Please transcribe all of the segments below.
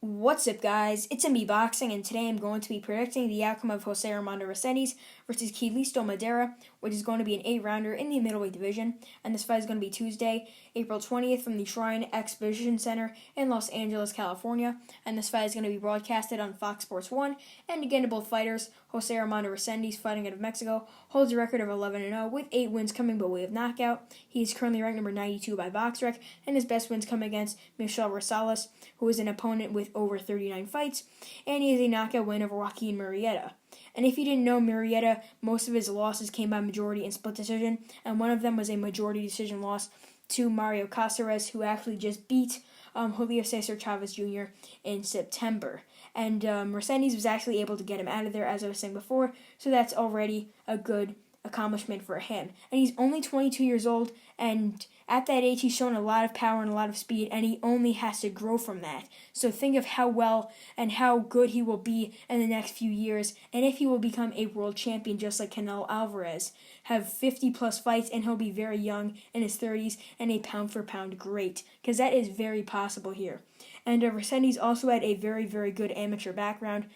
What's up, guys? It's MB Boxing, and today I'm going to be predicting the outcome of Jose Armando Resendiz versus Quilisto Madera, which is going to be an 8-rounder in the middleweight division. And this fight is going to be Tuesday, April 20th, from the Shrine Exposition Center in Los Angeles, California. And this fight is going to be broadcasted on Fox Sports 1. And again, to both fighters, Jose Armando Resendiz, fighting out of Mexico, holds a record of 11-0 with 8 wins coming by way of knockout. He is currently ranked number 92 by BoxRec, and his best wins come against Michel Rosales, who is an opponent with over 39 fights, and he has a knockout win over Joaquin Murrieta. And if you didn't know, Murrieta, most of his losses came by majority and split decision, and one of them was a majority decision loss to Mario Caceres, who actually just beat Julio Cesar Chavez Jr. in September. And Resendiz was actually able to get him out of there, as I was saying before, so that's already a good accomplishment for him. And he's only 22 years old, and at that age he's shown a lot of power and a lot of speed, and he only has to grow from that. So think of how well and how good he will be in the next few years, and if he will become a world champion just like Canelo Alvarez, have 50 plus fights, and he'll be very young in his 30s and a pound for pound great, because that is very possible here. And Resendiz also had a very, very good amateur background.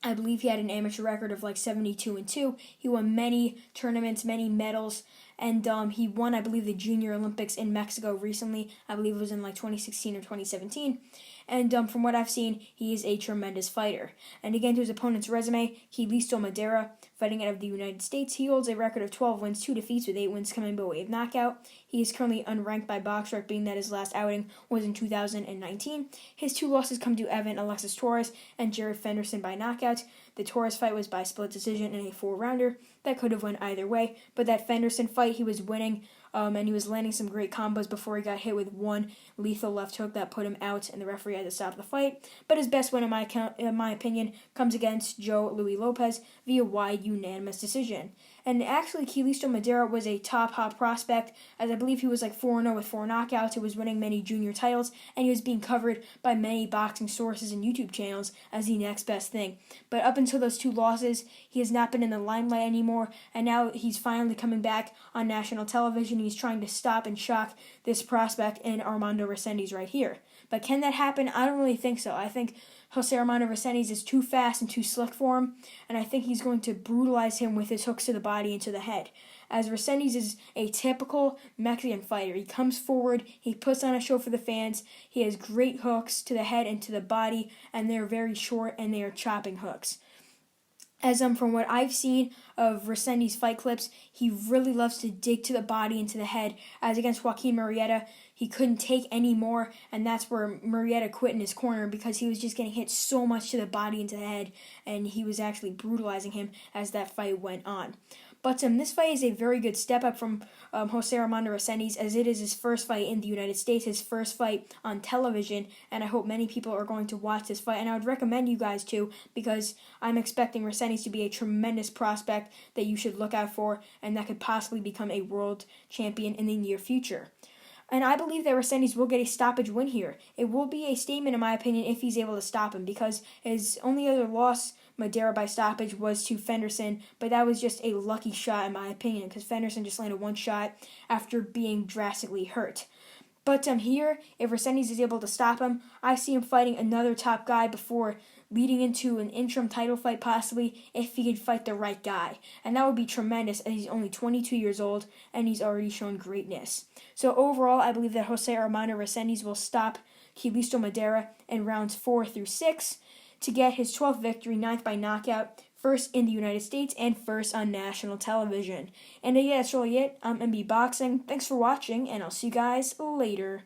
I believe he had an amateur record of like 72-2. He won many tournaments, many medals, and he won, I believe, the Junior Olympics in Mexico recently. I believe it was in like 2016 or 2017. And from what I've seen, he is a tremendous fighter. And again, to his opponent's resume, Quilisto Madera, fighting out of the United States, he holds a record of 12 wins, 2 defeats, with 8 wins coming by way of knockout. He is currently unranked by BoxRec, being that his last outing was in 2019. His 2 losses come to Evan Alexis Torres and Jared Fenderson by knockout. The Torres fight was by split decision in a 4-rounder. That could have went either way, but that Fenderson fight, he was winning, and he was landing some great combos before he got hit with one lethal left hook that put him out, and the referee had to stop the fight. But his best win, in my opinion, comes against Joe Louis Lopez via wide unanimous decision. And actually, Quilisto Madera was a top prospect, as I believe he was like 4-0 with 4 knockouts. He was winning many junior titles, and he was being covered by many boxing sources and YouTube channels as the next best thing. But up until those 2 losses, he has not been in the limelight anymore, and now he's finally coming back on national television. He's trying to stop and shock this prospect in Armando Resendiz right here. But can that happen? I don't really think so. I think Jose Armando Resendiz is too fast and too slick for him, and I think he's going to brutalize him with his hooks to the body and to the head. As Resendiz is a typical Mexican fighter. He comes forward, he puts on a show for the fans, he has great hooks to the head and to the body, and they're very short and they are chopping hooks. As from what I've seen of Resendiz fight clips, he really loves to dig to the body and to the head. As against Joaquin Murrieta, he couldn't take any more, and that's where Murrieta quit in his corner, because he was just getting hit so much to the body and to the head, and he was actually brutalizing him as that fight went on. But this fight is a very good step up from Jose Armando Resendiz, as it is his first fight in the United States, his first fight on television, and I hope many people are going to watch this fight, and I would recommend you guys to, because I'm expecting Resendiz to be a tremendous prospect that you should look out for, and that could possibly become a world champion in the near future. And I believe that Resendiz will get a stoppage win here. It will be a statement, in my opinion, if he's able to stop him, because his only other loss, Madera, by stoppage, was to Fenderson, but that was just a lucky shot, in my opinion, because Fenderson just landed 1 shot after being drastically hurt. But here, if Resendiz is able to stop him, I see him fighting another top guy before leading into an interim title fight, possibly, if he could fight the right guy. And that would be tremendous, as he's only 22 years old, and he's already shown greatness. So overall, I believe that Jose Armando Resendiz will stop Quilisto Madera in rounds 4 through 6 to get his 12th victory, 9th by knockout, first in the United States, and first on national television. And yeah, that's really it. I'm MB Boxing. Thanks for watching, and I'll see you guys later.